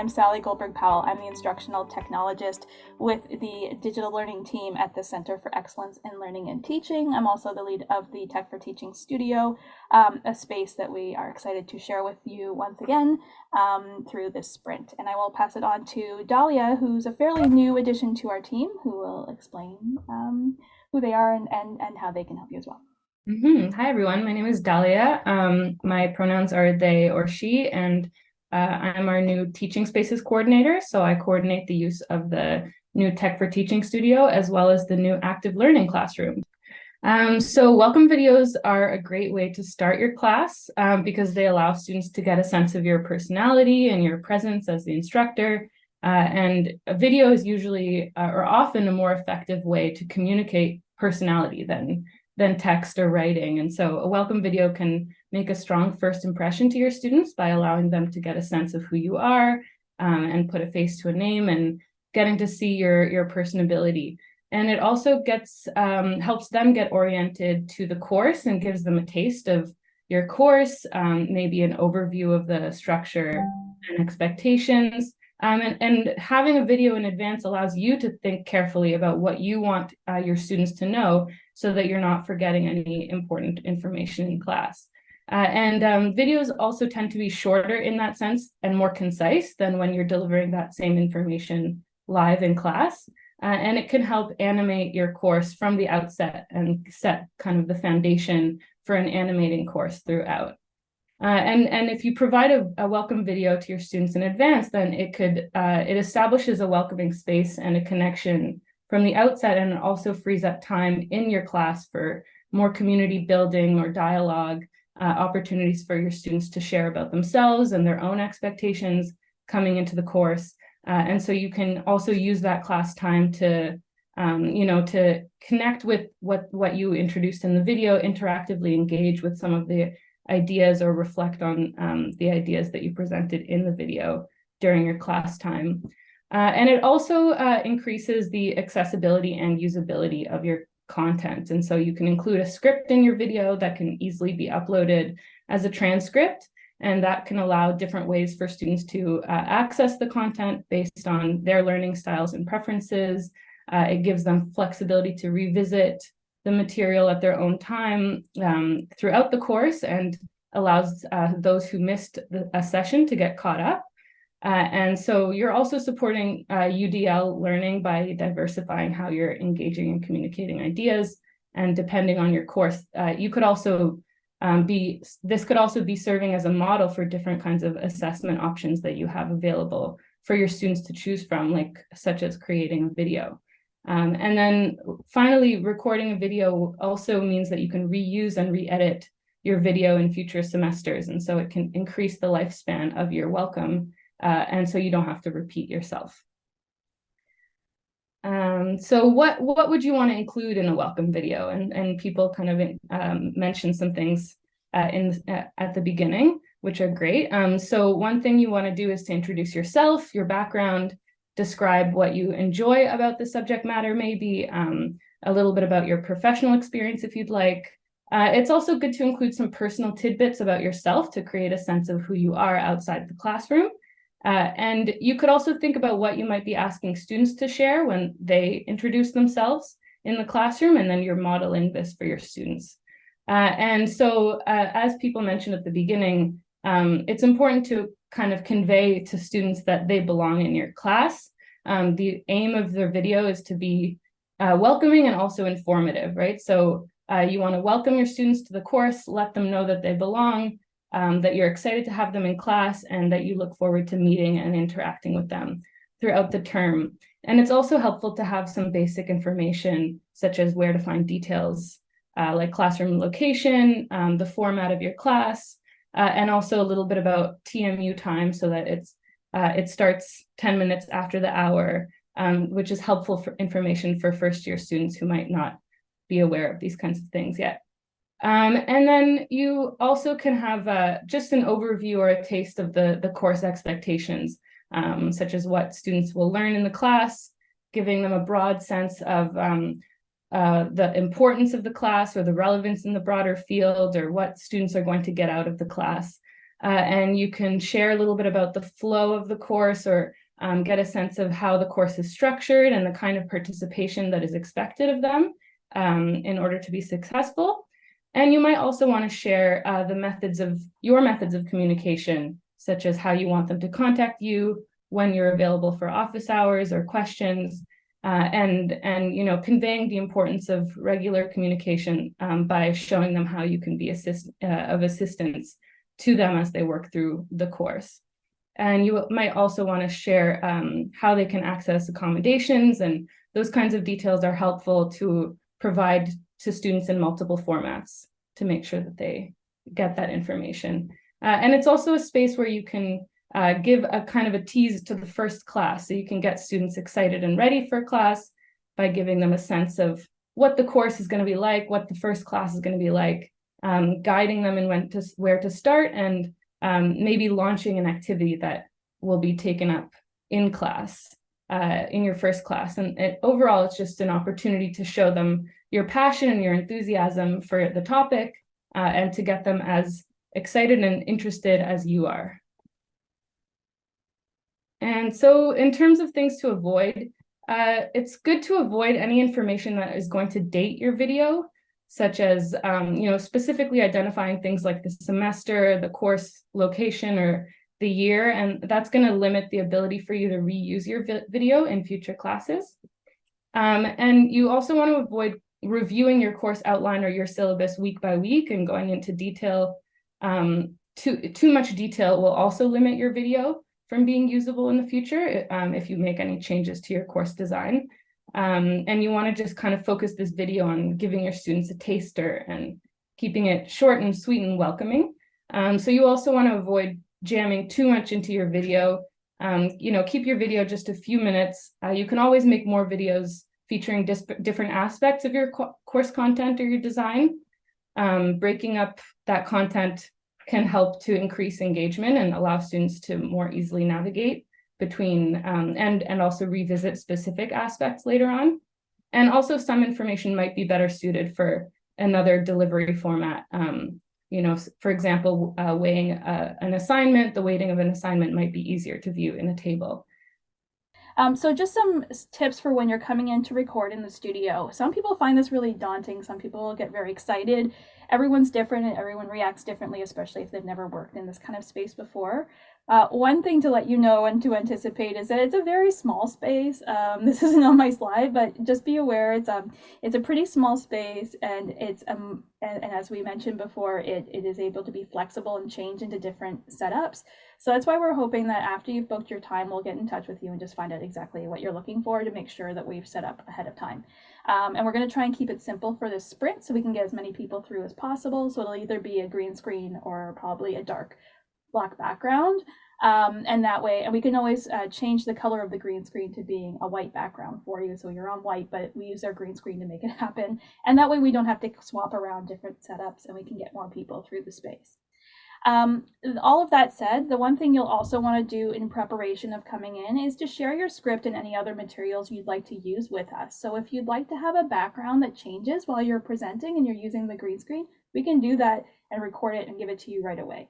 I'm Sally Goldberg-Powell. I'm the instructional technologist with the digital learning team at the Center for Excellence in Learning and Teaching. I'm also the lead of the Tech for Teaching Studio, a space that we are excited to share with you once again through this sprint. And I will pass it on to Dahlia, who's a fairly new addition to our team, who will explain who they are and how they can help you as well. Hi, everyone. My name is Dahlia. My pronouns are they or she, and I'm our new teaching spaces coordinator. So I coordinate the use of the new Tech for Teaching Studio, as well as the new active learning classroom. So welcome videos are a great way to start your class because they allow students to get a sense of your personality and your presence as the instructor. And a video is usually or often a more effective way to communicate personality than text or writing. And so a welcome video can make a strong first impression to your students by allowing them to get a sense of who you are and put a face to a name and getting to see your personability. And it also helps them get oriented to the course and gives them a taste of your course, maybe an overview of the structure and expectations. And having a video in advance allows you to think carefully about what you want your students to know so that you're not forgetting any important information in class. Videos also tend to be shorter in that sense and more concise than when you're delivering that same information live in class. And it can help animate your course from the outset and set kind of the foundation for an animating course throughout. And if you provide a welcome video to your students in advance, then it establishes a welcoming space and a connection from the outset, and it also frees up time in your class for more community building or dialogue, opportunities for your students to share about themselves and their own expectations coming into the course. And so you can also use that class time to connect with what you introduced in the video, interactively engage with some of the ideas or reflect on the ideas that you presented in the video during your class time. And it also increases the accessibility and usability of your content. And so you can include a script in your video that can easily be uploaded as a transcript. And that can allow different ways for students to access the content based on their learning styles and preferences. It gives them flexibility to revisit the material at their own time throughout the course and allows those who missed a session to get caught up. And so you're also supporting UDL learning by diversifying how you're engaging and communicating ideas. And depending on your course, you could also this could also be serving as a model for different kinds of assessment options that you have available for your students to choose from, such as creating a video. And then finally, recording a video also means that you can reuse and re-edit your video in future semesters. And so it can increase the lifespan of your welcome. And so you don't have to repeat yourself. So what would you want to include in a welcome video? And people kind of mentioned some things at the beginning, which are great. So one thing you want to do is to introduce yourself, your background, describe what you enjoy about the subject matter, maybe a little bit about your professional experience if you'd like. It's also good to include some personal tidbits about yourself to create a sense of who you are outside the classroom. And you could also think about what you might be asking students to share when they introduce themselves in the classroom, and then you're modeling this for your students. And so as people mentioned at the beginning, it's important to kind of convey to students that they belong in your class. The aim of their video is to be welcoming and also informative, right? So you want to welcome your students to the course, let them know that they belong, that you're excited to have them in class, and that you look forward to meeting and interacting with them throughout the term. And it's also helpful to have some basic information, such as where to find details, like classroom location, the format of your class, and also a little bit about TMU time so that it starts 10 minutes after the hour, which is helpful for information for first-year students who might not be aware of these kinds of things yet. And then you also can have just an overview or a taste of the course expectations, such as what students will learn in the class, giving them a broad sense of the importance of the class or the relevance in the broader field, or what students are going to get out of the class. and you can share a little bit about the flow of the course, or get a sense of how the course is structured and the kind of participation that is expected of them in order to be successful. And you might also want to share your methods of communication, such as how you want them to contact you, when you're available for office hours or questions, and conveying the importance of regular communication by showing them how you can be of assistance to them as they work through the course. And you might also want to share how they can access accommodations, and those kinds of details are helpful to provide to students in multiple formats to make sure that they get that information. And it's also a space where you can give a kind of a tease to the first class, so you can get students excited and ready for class by giving them a sense of what the course is going to be like, what the first class is going to be like, guiding them in where to start, and maybe launching an activity that will be taken up in class, in your first class. And overall, it's just an opportunity to show them your passion and your enthusiasm for the topic, and to get them as excited and interested as you are. And so in terms of things to avoid, it's good to avoid any information that is going to date your video, such as specifically identifying things like the semester, the course location, or the year, and that's going to limit the ability for you to reuse your video in future classes. And you also want to avoid reviewing your course outline or your syllabus week by week and going into detail. Too much detail will also limit your video from being usable in the future if you make any changes to your course design. And you want to just kind of focus this video on giving your students a taster and keeping it short and sweet and welcoming. So you also want to avoid jamming too much into your video. Keep your video just a few minutes. You can always make more videos featuring different aspects of your course content or your design. Breaking up that content can help to increase engagement and allow students to more easily navigate between and also revisit specific aspects later on. And also some information might be better suited for another delivery format. For example, weighing an assignment, the weighting of an assignment might be easier to view in a table. So just some tips for when you're coming in to record in the studio. Some people find this really daunting. Some people get very excited. Everyone's different and everyone reacts differently, especially if they've never worked in this kind of space before. One thing to let you know and to anticipate is that it's a very small space. This isn't on my slide, but just be aware it's a pretty small space, and it's and as we mentioned before, it is able to be flexible and change into different setups. So that's why we're hoping that after you've booked your time, we'll get in touch with you and just find out exactly what you're looking for to make sure that we've set up ahead of time. And we're going to try and keep it simple for this sprint so we can get as many people through as possible. So it'll either be a green screen or probably a dark black background. And that way, and we can always change the color of the green screen to being a white background for you. So you're on white, but we use our green screen to make it happen. And that way we don't have to swap around different setups, and we can get more people through the space. All of that said, the one thing you'll also want to do in preparation of coming in is to share your script and any other materials you'd like to use with us. So if you'd like to have a background that changes while you're presenting and you're using the green screen, we can do that and record it and give it to you right away.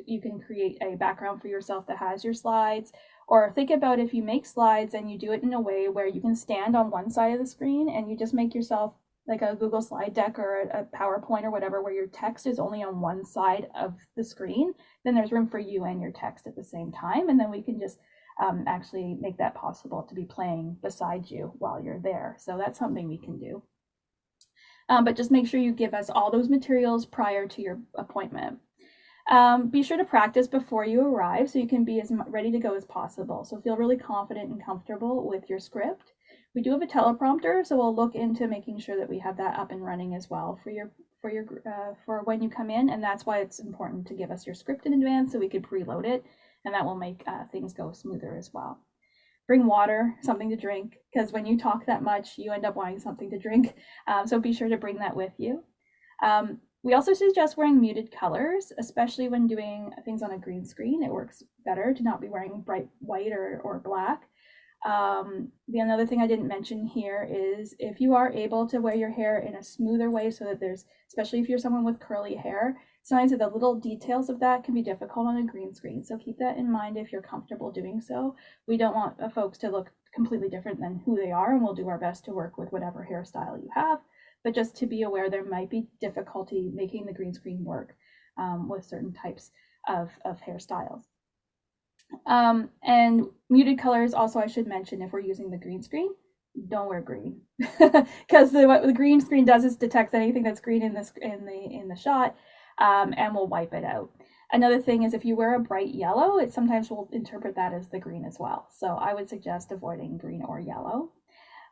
You can create a background for yourself that has your slides, or think about if you make slides and you do it in a way where you can stand on one side of the screen and you just make yourself like a Google slide deck or a PowerPoint or whatever, where your text is only on one side of the screen, then there's room for you and your text at the same time. And then we can just actually make that possible to be playing beside you while you're there. So that's something we can do. But just make sure you give us all those materials prior to your appointment. Be sure to practice before you arrive so you can be as ready to go as possible. So feel really confident and comfortable with your script. We do have a teleprompter, so we'll look into making sure that we have that up and running as well for when you come in, and that's why it's important to give us your script in advance so we could preload it, and that will make things go smoother as well. Bring water, something to drink, because when you talk that much, you end up wanting something to drink. So be sure to bring that with you. We also suggest wearing muted colors, especially when doing things on a green screen. It works better to not be wearing bright white or black. Another thing I didn't mention here is if you are able to wear your hair in a smoother way so that especially if you're someone with curly hair, Sometimes the little details of that can be difficult on a green screen. So keep that in mind if you're comfortable doing so. We don't want folks to look completely different than who they are, and we'll do our best to work with whatever hairstyle you have. But just to be aware, there might be difficulty making the green screen work with certain types of hairstyles. And muted colors, also I should mention, if we're using the green screen, don't wear green, because what the green screen does is detects anything that's green in the shot, and will wipe it out. Another thing is if you wear a bright yellow, it sometimes will interpret that as the green as well. So I would suggest avoiding green or yellow.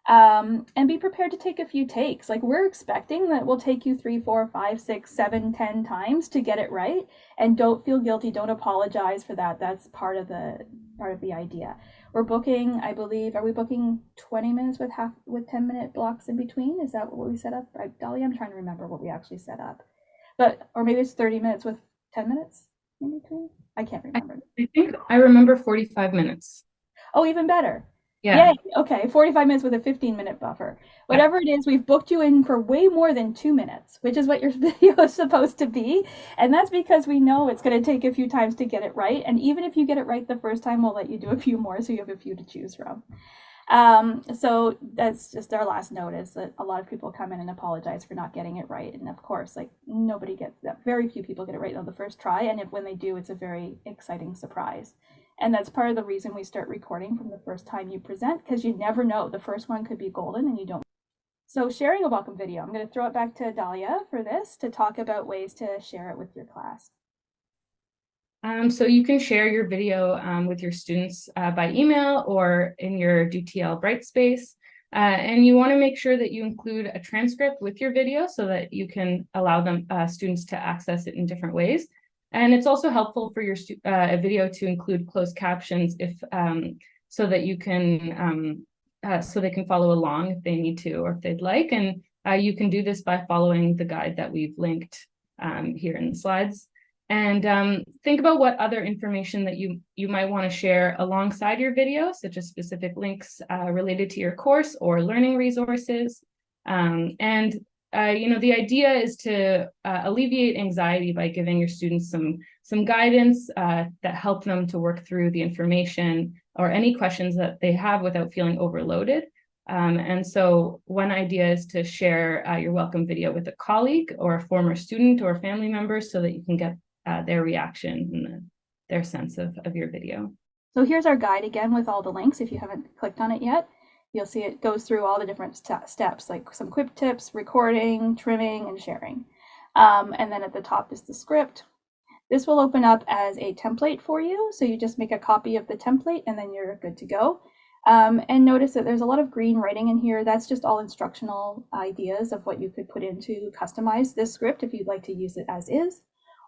And be prepared to take a few takes. Like, we're expecting that we'll take you 3, 4, 5, 6, 7, 10 times to get it right, and don't feel guilty. Don't apologize for that. That's part of the idea. We're booking, I believe, are we booking 20 minutes with 10-minute blocks in between? Is that what we set up? Dahlia, I'm trying to remember what we actually set up, or maybe it's 30 minutes with 10 minutes in between. I can't remember. I think I remember 45 minutes. Oh, even better. Yeah. Yay. Okay, 45 minutes with a 15-minute buffer. Whatever it is, we've booked you in for way more than 2 minutes, which is what your video is supposed to be. And that's because we know it's going to take a few times to get it right. And even if you get it right the first time, we'll let you do a few more, so you have a few to choose from. So that's just our last note, is that a lot of people come in and apologize for not getting it right. And of course, like, nobody gets that. Very few people get it right on the first try. And when they do, it's a very exciting surprise. And that's part of the reason we start recording from the first time you present, because you never know. The first one could be golden and you don't. So sharing a welcome video, I'm going to throw it back to Dahlia for this to talk about ways to share it with your class. So you can share your video with your students by email or in your DTL Brightspace. And you want to make sure that you include a transcript with your video so that you can allow them students to access it in different ways. And it's also helpful for your video to include closed captions if so that you can so they can follow along if they need to or if they'd like. And you can do this by following the guide that we've linked here in the slides. And think about what other information that you might want to share alongside your video, such as specific links related to your course or learning resources. The idea is to alleviate anxiety by giving your students some guidance that help them to work through the information or any questions that they have without feeling overloaded. And so one idea is to share your welcome video with a colleague or a former student or family member so that you can get their reaction and their sense of your video. So here's our guide again with all the links. If you haven't clicked on it yet, you'll see it goes through all the different steps, like some quick tips, recording, trimming, and sharing. And then at the top is the script. This will open up as a template for you. So you just make a copy of the template and then you're good to go. And notice that there's a lot of green writing in here. That's just all instructional ideas of what you could put in to customize this script if you'd like to use it as is.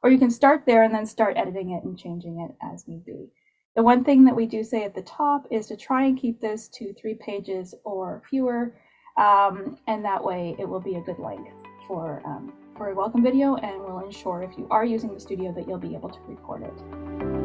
Or you can start there and then start editing it and changing it as need be. The one thing that we do say at the top is to try and keep this to 3 pages or fewer, and that way it will be a good length for a welcome video, and will ensure if you are using the studio that you'll be able to record it.